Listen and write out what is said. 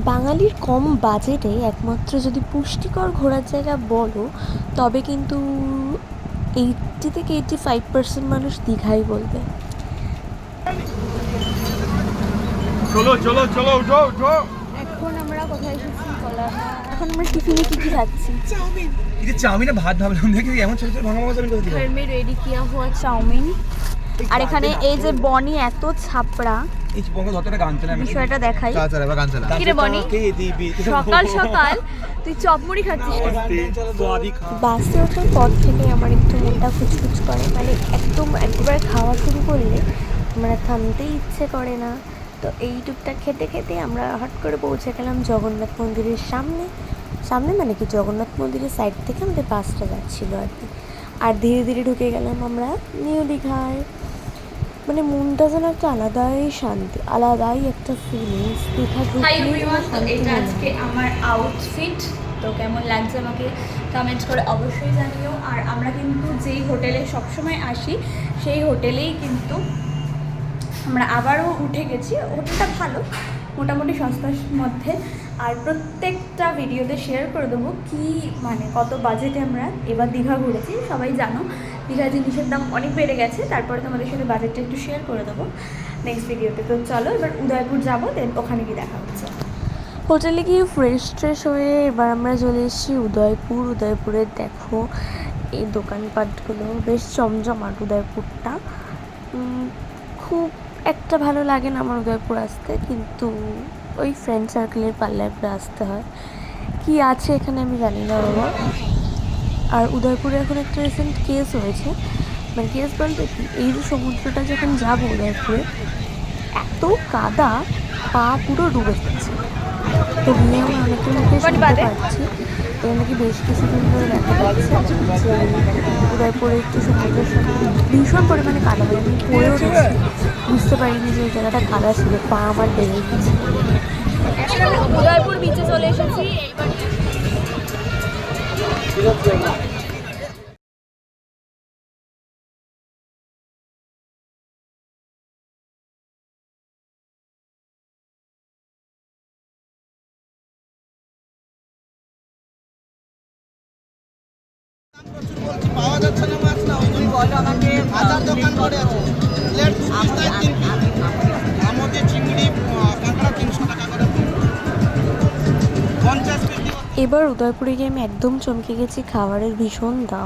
বাঙালির কম বাজেটে একমাত্র যদি পুষ্টিকর ঘোরার জায়গা বলো তবে কিন্তু 80 থেকে 85% মানুষ দীঘাই বলবে। চলো চলো চলো উঠো উঠো। এখন আমরা কোথায় এসেছি বলা, এখন আমরা টিফিনে কি কি খাচ্ছি? চাউমিন। এই যে চাউমিনে ভাত ভাবলাম দেখি এমন ছোট ছোট ভাঙা ভাঙা চাউমিন কোথায় দিল? घर में रेडी किया हुआ चाउमीन। আর এখানে এই যে বনি এত ছাপড়া, এই বঙ্গ ধরতে গান চলে আমি বিষয়টা দেখাই। চল এবার গান চলা। কি রে বনি, কে দিবি সকাল সকাল তুই চপমুড়ি খাচ্ছিস কেন? সোয়াদি খা। বাসে ওঠার পর থেকে আমার একটু মনটা খুচখুচ করে, মানে একদম একবার খাওয়া শুরু করলে আমার থামতেই ইচ্ছে করে না। তো এই টুকটাক খেতে খেতে আমরা হট করে পৌঁছে গেলাম জগন্নাথ মন্দিরের সামনে। সামনে মানে কি, জগন্নাথ মন্দিরের সাইড থেকে আমাদের বাসটা যাচ্ছিল আর কি। আর ধীরে ধীরে ঢুকে গেলাম আমরা নিউ দীঘায়। মানে মনটা যেন একটা আলাদাই শান্তি, আলাদাই একটা ফিলিংস। দীঘা হাই ঢুকলেই এভরিওয়ান, তো শান্তি এটা মনে আজকে হয়। আমার আউটফিট। তো কেমন লাগছে আমাকে কমেন্ট করে অবশ্যই জানিও। আর আমরা কিন্তু যেই হোটেলে সবসময় আসি সেই হোটেলেই কিন্তু আমরা আবারও উঠে গেছি। হোটেলটা ভালো, মোটামুটি সস্তার মধ্যে। আর প্রত্যেকটা ভিডিওতে শেয়ার করে দেবো কি মানে কত বাজেটে আমরা এবার দীঘা ঘুরেছি। সবাই জানো দীঘা জিনিসের দাম অনেক বেড়ে গেছে, তারপরে তোমাদের সাথে বাজেটটা একটু শেয়ার করে দেবো নেক্সট ভিডিওতে। তো চলো এবার উদয়পুর যাবো, দেন ওখানে গিয়ে দেখা হচ্ছে। হোটেলে গিয়ে ফ্রেশ হয়ে এবার আমরা চলে এসেছি উদয়পুর। উদয়পুরের দেখো এই দোকানপাটগুলো বেশ জমজমাট। উদয়পুরটা খুব একটা ভালো লাগে না আমার উদয়পুর আসতে, কিন্তু ওই ফ্রেন্ড সার্কেলের পাল্লায় পরে আসতে হয়। কি আছে এখানে আমি জানি না বাবা। আর উদয়পুরে এখন একটা রিসেন্ট কেস হয়েছে, মানে কেস বলতে কি, এই যে সমুদ্রটা যখন যাবো উদয়পুরে এত কাদা, পা পুরো ডুবে যাচ্ছে। তো নিয়ে আমরা অনেকের মুখে শুনতে পাচ্ছি এটা নাকি বেশ কিছুদিন ধরে দেখা যাচ্ছে যে উদয়পুরে একটু সমুদ্রের সাথে ভীষণ পরিমাণে কাদা হয়। আমি পড়েও গেছি, বুঝতে পারিনি যে ওই জায়গাটা কাদা ছিল, পা আমার ডেবে গেছে। উদয়পুর বিচে চলে এসেছি এইবার। পাওয়া যাচ্ছে না মাছ, না তুমি বলো আমাকে ভাজার দোকান করে আছে প্লেট 2 পিস তাই 3 পিস আমাদের চিংড়ি কাঁকড়া 300 টাকা করে 50 পিস। এবার উদয়পুরে গিয়ে আমি একদম চমকে গেছি, খাবারের ভীষণ দাম।